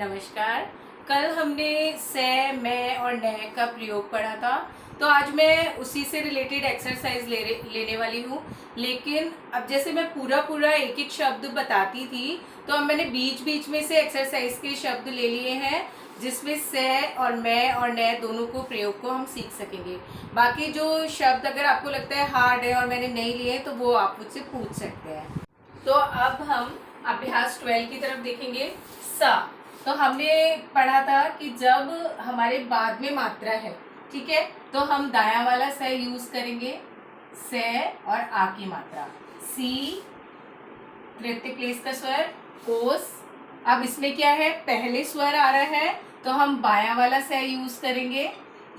नमस्कार। कल हमने से, मैं और न का प्रयोग पढ़ा था, तो आज मैं उसी से रिलेटेड एक्सरसाइज लेने वाली हूँ। लेकिन अब जैसे मैं पूरा पूरा एक एक शब्द बताती थी, तो अब मैंने बीच बीच में से एक्सरसाइज के शब्द ले लिए हैं, जिसमें से और मैं और न दोनों को प्रयोग को हम सीख सकेंगे। बाकी जो शब्द अगर आपको लगता है हार्ड है और मैंने नहीं लिए तो वो आप मुझसे पूछ सकते हैं। तो अब हम अभ्यास 12 की तरफ देखेंगे। सा, तो हमने पढ़ा था कि जब हमारे बाद में मात्रा है, ठीक है, तो हम दायां वाला स यूज करेंगे, से और आ की मात्रा। सी तृतीय प्लेस का स्वर, कोस। अब इसमें क्या है, पहले स्वर आ रहा है तो हम बायां वाला स यूज करेंगे।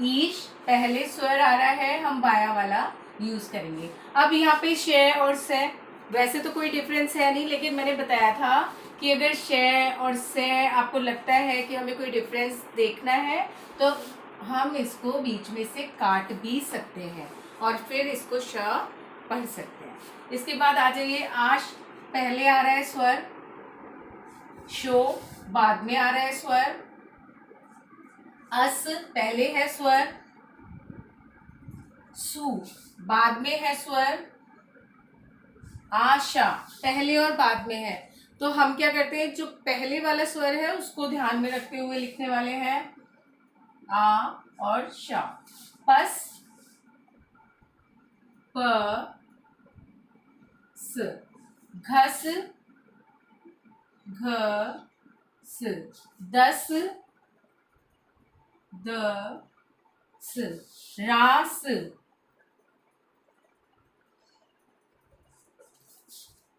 ईश पहले स्वर आ रहा है, हम बायां वाला यूज करेंगे। अब यहाँ पे श और से वैसे तो कोई डिफरेंस है नहीं, लेकिन मैंने बताया था कि अगर श और से आपको लगता है कि हमें कोई डिफरेंस देखना है तो हम इसको बीच में से काट भी सकते हैं और फिर इसको श पढ़ सकते हैं। इसके बाद आ जाइए आश, पहले आ रहा है स्वर, शो बाद में आ रहा है स्वर, अस पहले है स्वर, सु बाद में है स्वर, आशा पहले और बाद में है। तो हम क्या करते हैं, जो पहले वाला स्वर है उसको ध्यान में रखते हुए लिखने वाले हैं, आ और शा। पस, प, स, घस, घ, स, दस, द, स, रास,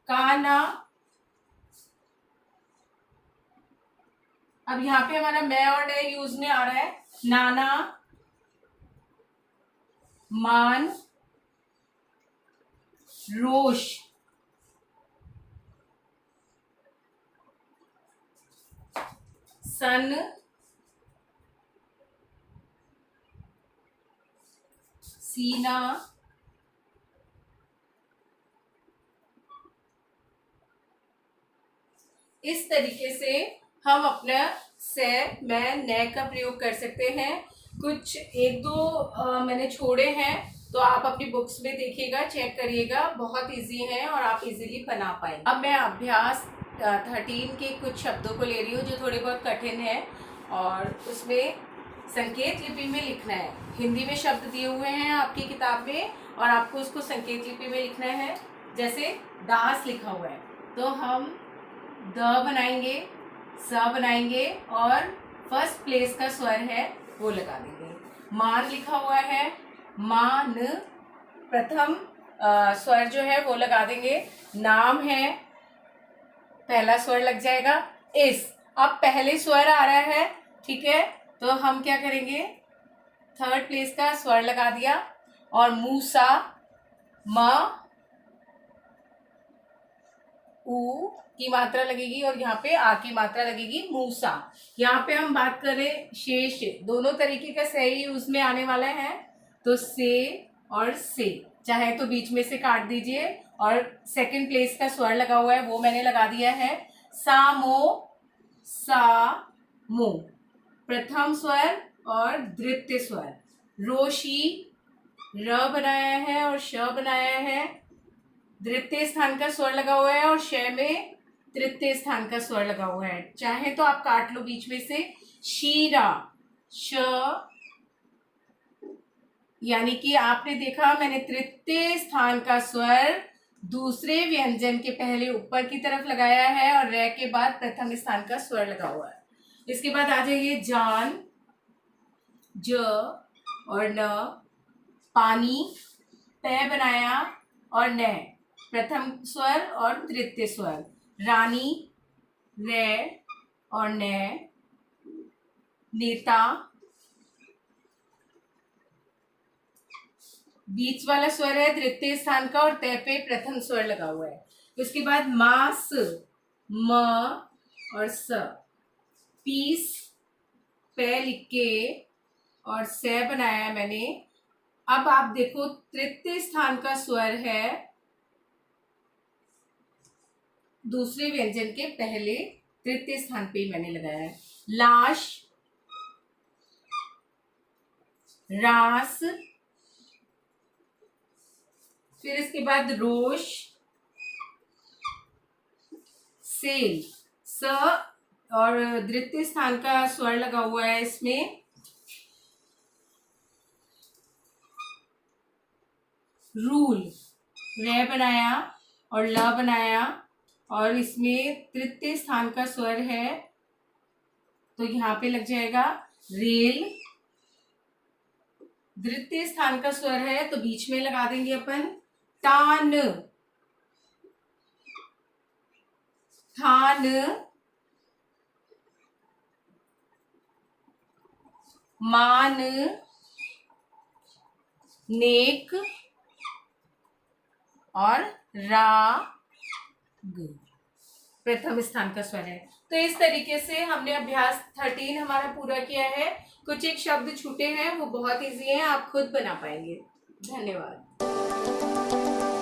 काना। अब यहाँ पे हमारा मैं और ने यूज में आ रहा है, नाना, मान, रोष, सन, सीना, इस तरीके से हम अपना से, मैं, न का प्रयोग कर सकते हैं। कुछ एक दो मैंने छोड़े हैं, तो आप अपनी बुक्स में देखिएगा, चेक करिएगा, बहुत इजी है और आप इजीली बना पाएंगे। अब मैं अभ्यास 13 के कुछ शब्दों को ले रही हूँ जो थोड़े बहुत कठिन है और उसमें संकेत लिपि में लिखना है। हिंदी में शब्द दिए हुए हैं आपकी किताब में और आपको उसको संकेत लिपि में लिखना है। जैसे दास लिखा हुआ है तो हम द बनाएंगे, स बनाएंगे और फर्स्ट प्लेस का स्वर है वो लगा देंगे। मान लिखा हुआ है, मान प्रथम स्वर जो है वो लगा देंगे। नाम है, पहला स्वर लग जाएगा। इस, अब पहले स्वर आ रहा है, ठीक है, तो हम क्या करेंगे, थर्ड प्लेस का स्वर लगा दिया। और मूसा, म, ऊ की मात्रा लगेगी और यहाँ पे आ की मात्रा लगेगी, मूसा। यहाँ पे हम बात करें शेष, दोनों तरीके का सही यूज में आने वाला है, तो से और से, चाहे तो बीच में से काट दीजिए और सेकंड प्लेस का स्वर लगा हुआ है वो मैंने लगा दिया है। सामो, सा, मो, प्रथम स्वर और द्वितीय स्वर। रोशी, र बनाया है और श बनाया है, द्वितीय स्थान का स्वर लगा हुआ है और श में तृतीय स्थान का स्वर लगा हुआ है। चाहे तो आप काट लो बीच में से। शीरा, श, यानी कि आपने देखा मैंने तृतीय स्थान का स्वर दूसरे व्यंजन के पहले ऊपर की तरफ लगाया है और रे के बाद प्रथम स्थान का स्वर लगा हुआ है। इसके बाद आ जाइए जान, ज और न, पानी, पै बनाया और न, प्रथम स्वर और तृतीय स्वर। रानी, रे और न, नेता, बीच वाला स्वर है तृतीय स्थान का और तय पे प्रथम स्वर लगा हुआ है। उसके बाद मास, म और स, पीस, पे लिख के और से बनाया मैंने। अब आप देखो तृतीय स्थान का स्वर है दूसरे व्यंजन के पहले तृतीय स्थान पे मैंने लगाया है। लाश, रास, फिर इसके बाद रोष, सेल, स और द्वितीय स्थान का स्वर लगा हुआ है इसमें, रूल, रे बनाया और ल बनाया और इसमें तृतीय स्थान का स्वर है तो यहाँ पे लग जाएगा रेल। द्वितीय स्थान का स्वर है तो बीच में लगा देंगे अपन तान, थान, मान, नेक और राग प्रथम स्थान का स्वर है। तो इस तरीके से हमने अभ्यास 13 हमारा पूरा किया है। कुछ एक शब्द छूटे हैं, वो बहुत इजी है, आप खुद बना पाएंगे। धन्यवाद।